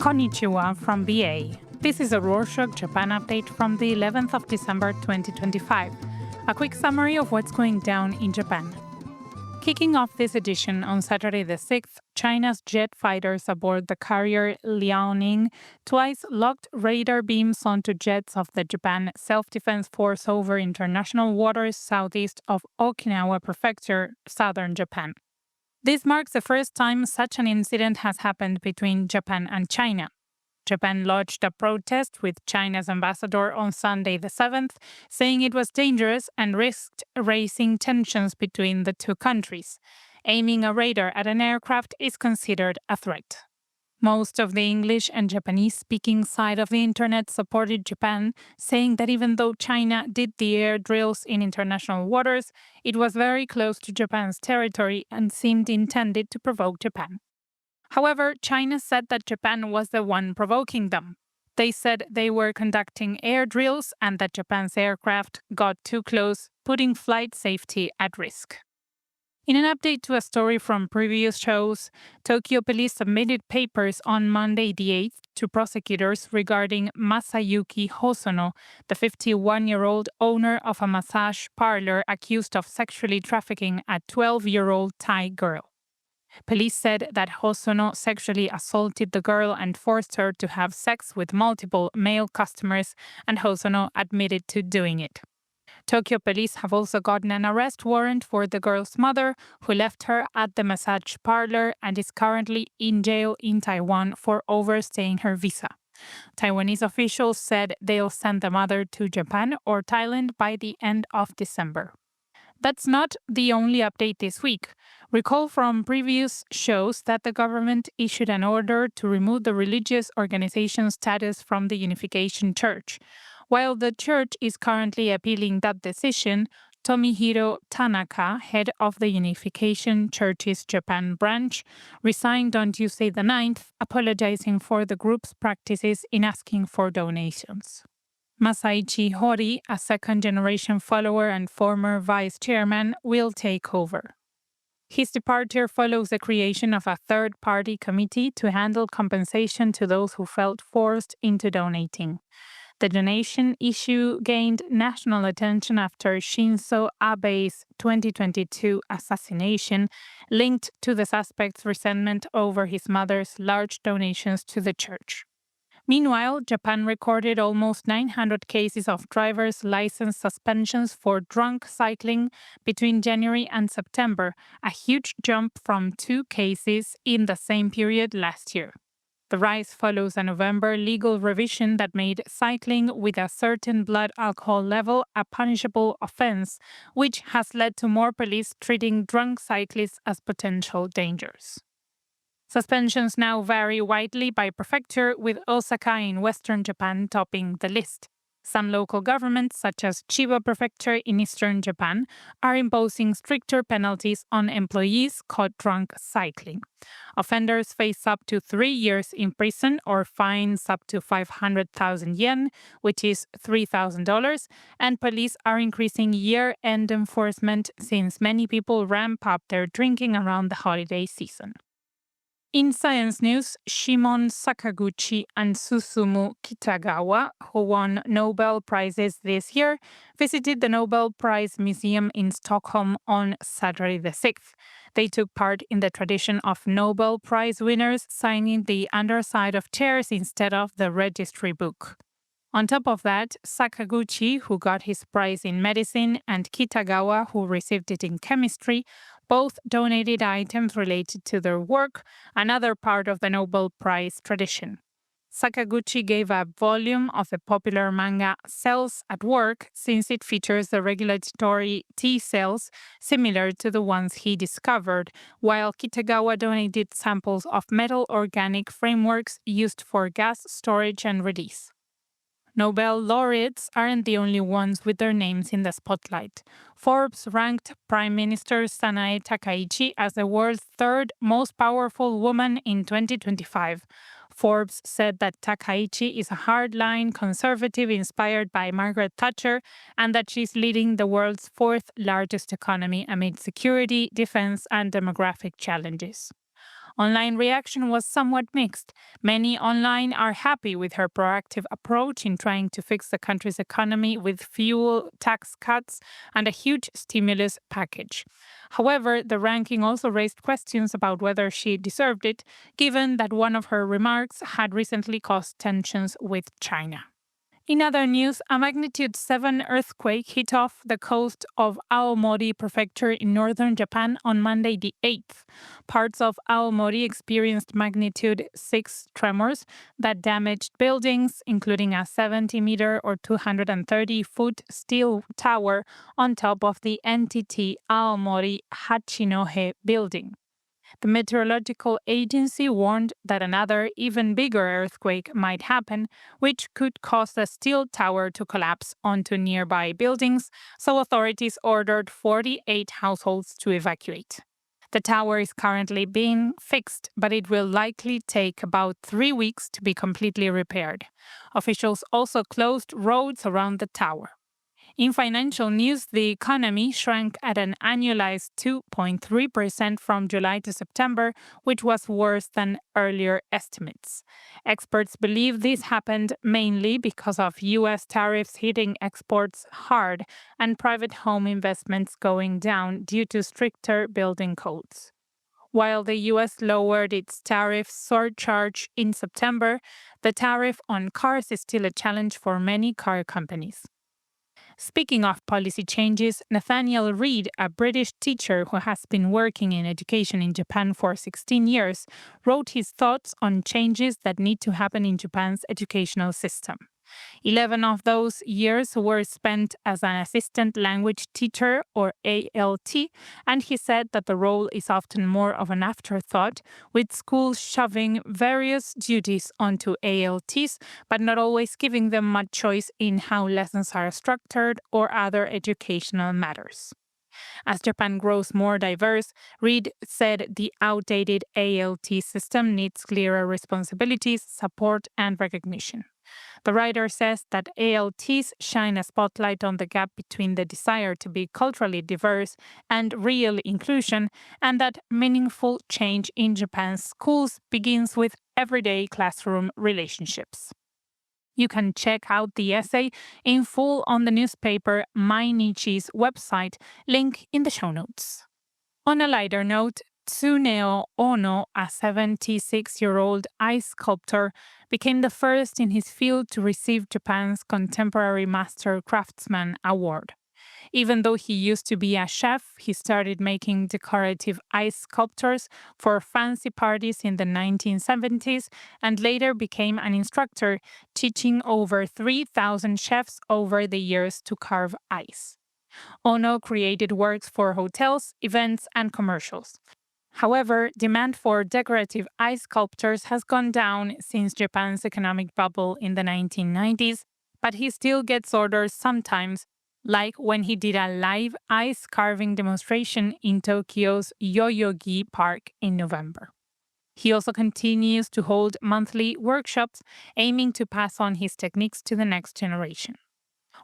Konnichiwa from BA. This is a Rorschach Japan update from the 11th of December 2025. A quick summary of what's going down in Japan. Kicking off this edition on Saturday the 6th, China's jet fighters aboard the carrier Liaoning twice locked radar beams onto jets of the Japan Self-Defense Force over international waters southeast of Okinawa Prefecture, southern Japan. This marks the first time such an incident has happened between Japan and China. Japan lodged a protest with China's ambassador on Sunday the 7th, saying it was dangerous and risked raising tensions between the two countries. Aiming a radar at an aircraft is considered a threat. Most of the English and Japanese-speaking side of the internet supported Japan, saying that even though China did the air drills in international waters, it was very close to Japan's territory and seemed intended to provoke Japan. However, China said that Japan was the one provoking them. They said they were conducting air drills and that Japan's aircraft got too close, putting flight safety at risk. In an update to a story from previous shows, Tokyo police submitted papers on Monday the 8th to prosecutors regarding Masayuki Hosono, the 51-year-old owner of a massage parlor accused of sexually trafficking a 12-year-old Thai girl. Police said that Hosono sexually assaulted the girl and forced her to have sex with multiple male customers, and Hosono admitted to doing it. Tokyo police have also gotten an arrest warrant for the girl's mother, who left her at the massage parlor and is currently in jail in Taiwan for overstaying her visa. Taiwanese officials said they'll send the mother to Japan or Thailand by the end of December. That's not the only update this week. Recall from previous shows that the government issued an order to remove the religious organization status from the Unification Church. While the church is currently appealing that decision, Tomihiro Tanaka, head of the Unification Church's Japan branch, resigned on Tuesday the 9th, apologizing for the group's practices in asking for donations. Masaichi Hori, a second-generation follower and former vice chairman, will take over. His departure follows the creation of a third-party committee to handle compensation to those who felt forced into donating. The donation issue gained national attention after Shinzo Abe's 2022 assassination, linked to the suspect's resentment over his mother's large donations to the church. Meanwhile, Japan recorded almost 900 cases of driver's license suspensions for drunk cycling between January and September, a huge jump from 2 cases in the same period last year. The rise follows a November legal revision that made cycling with a certain blood alcohol level a punishable offense, which has led to more police treating drunk cyclists as potential dangers. Suspensions now vary widely by prefecture, with Osaka in western Japan topping the list. Some local governments, such as Chiba Prefecture in eastern Japan, are imposing stricter penalties on employees caught drunk cycling. Offenders face up to 3 years in prison or fines up to 500,000 yen, which is $3,000, and police are increasing year-end enforcement since many people ramp up their drinking around the holiday season. In science news, Shimon Sakaguchi and Susumu Kitagawa, who won Nobel Prizes this year, visited the Nobel Prize Museum in Stockholm on Saturday the 6th. They took part in the tradition of Nobel Prize winners signing the underside of chairs instead of the registry book. On top of that, Sakaguchi, who got his prize in medicine, and Kitagawa, who received it in chemistry, both donated items related to their work, another part of the Nobel Prize tradition. Sakaguchi gave a volume of the popular manga Cells at Work, since it features the regulatory T cells similar to the ones he discovered, while Kitagawa donated samples of metal organic frameworks used for gas storage and release. Nobel laureates aren't the only ones with their names in the spotlight. Forbes ranked Prime Minister Sanae Takaichi as the world's third most powerful woman in 2025. Forbes said that Takaichi is a hardline conservative inspired by Margaret Thatcher and that she's leading the world's fourth largest economy amid security, defense, and demographic challenges. Online reaction was somewhat mixed. Many online are happy with her proactive approach in trying to fix the country's economy with fuel tax cuts and a huge stimulus package. However, the ranking also raised questions about whether she deserved it, given that one of her remarks had recently caused tensions with China. In other news, a magnitude 7 earthquake hit off the coast of Aomori Prefecture in northern Japan on Monday the 8th. Parts of Aomori experienced magnitude 6 tremors that damaged buildings, including a 70-meter or 230-foot steel tower on top of the NTT Aomori Hachinohe building. The meteorological agency warned that another, even bigger earthquake might happen, which could cause the steel tower to collapse onto nearby buildings, so authorities ordered 48 households to evacuate. The tower is currently being fixed, but it will likely take about 3 weeks to be completely repaired. Officials also closed roads around the tower. In financial news, the economy shrank at an annualized 2.3% from July to September, which was worse than earlier estimates. Experts believe this happened mainly because of U.S. tariffs hitting exports hard and private home investments going down due to stricter building codes. While the U.S. lowered its tariff surcharge in September, the tariff on cars is still a challenge for many car companies. Speaking of policy changes, Nathaniel Reid, a British teacher who has been working in education in Japan for 16 years, wrote his thoughts on changes that need to happen in Japan's educational system. 11 of those years were spent as an assistant language teacher, or ALT, and he said that the role is often more of an afterthought, with schools shoving various duties onto ALTs, but not always giving them much choice in how lessons are structured or other educational matters. As Japan grows more diverse, Reid said the outdated ALT system needs clearer responsibilities, support, and recognition. The writer says that ALTs shine a spotlight on the gap between the desire to be culturally diverse and real inclusion, and that meaningful change in Japan's schools begins with everyday classroom relationships. You can check out the essay in full on the newspaper Mainichi's website, link in the show notes. On a lighter note, Tsuneo Ono, a 76-year-old ice sculptor, became the first in his field to receive Japan's Contemporary Master Craftsman Award. Even though he used to be a chef, he started making decorative ice sculptures for fancy parties in the 1970s and later became an instructor, teaching over 3,000 chefs over the years to carve ice. Ono created works for hotels, events, and commercials. However, demand for decorative ice sculptures has gone down since Japan's economic bubble in the 1990s, but he still gets orders sometimes, like when he did a live ice carving demonstration in Tokyo's Yoyogi Park in November. He also continues to hold monthly workshops aiming to pass on his techniques to the next generation.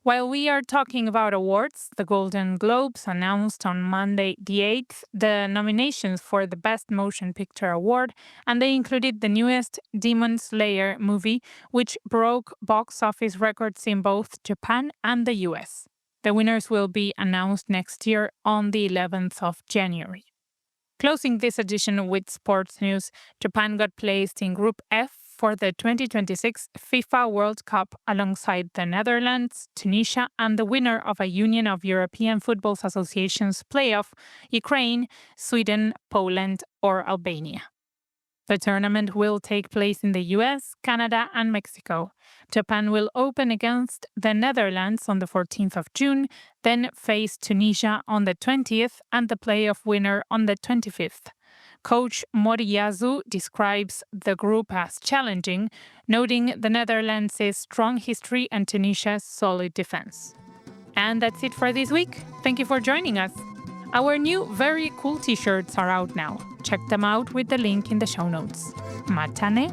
While we are talking about awards, the Golden Globes announced on Monday the 8th the nominations for the Best Motion Picture Award, and they included the newest Demon Slayer movie, which broke box office records in both Japan and the US. The winners will be announced next year on the 11th of January. Closing this edition with sports news, Japan got placed in Group F for the 2026 FIFA World Cup alongside the Netherlands, Tunisia, and the winner of a Union of European Football Associations playoff, Ukraine, Sweden, Poland, or Albania. The tournament will take place in the US, Canada, and Mexico. Japan will open against the Netherlands on the 14th of June, then face Tunisia on the 20th and the playoff winner on the 25th. Coach Moriyasu describes the group as challenging, noting the Netherlands' strong history and Tunisia's solid defense. And that's it for this week. Thank you for joining us. Our new very cool t-shirts are out now. Check them out with the link in the show notes. Matane!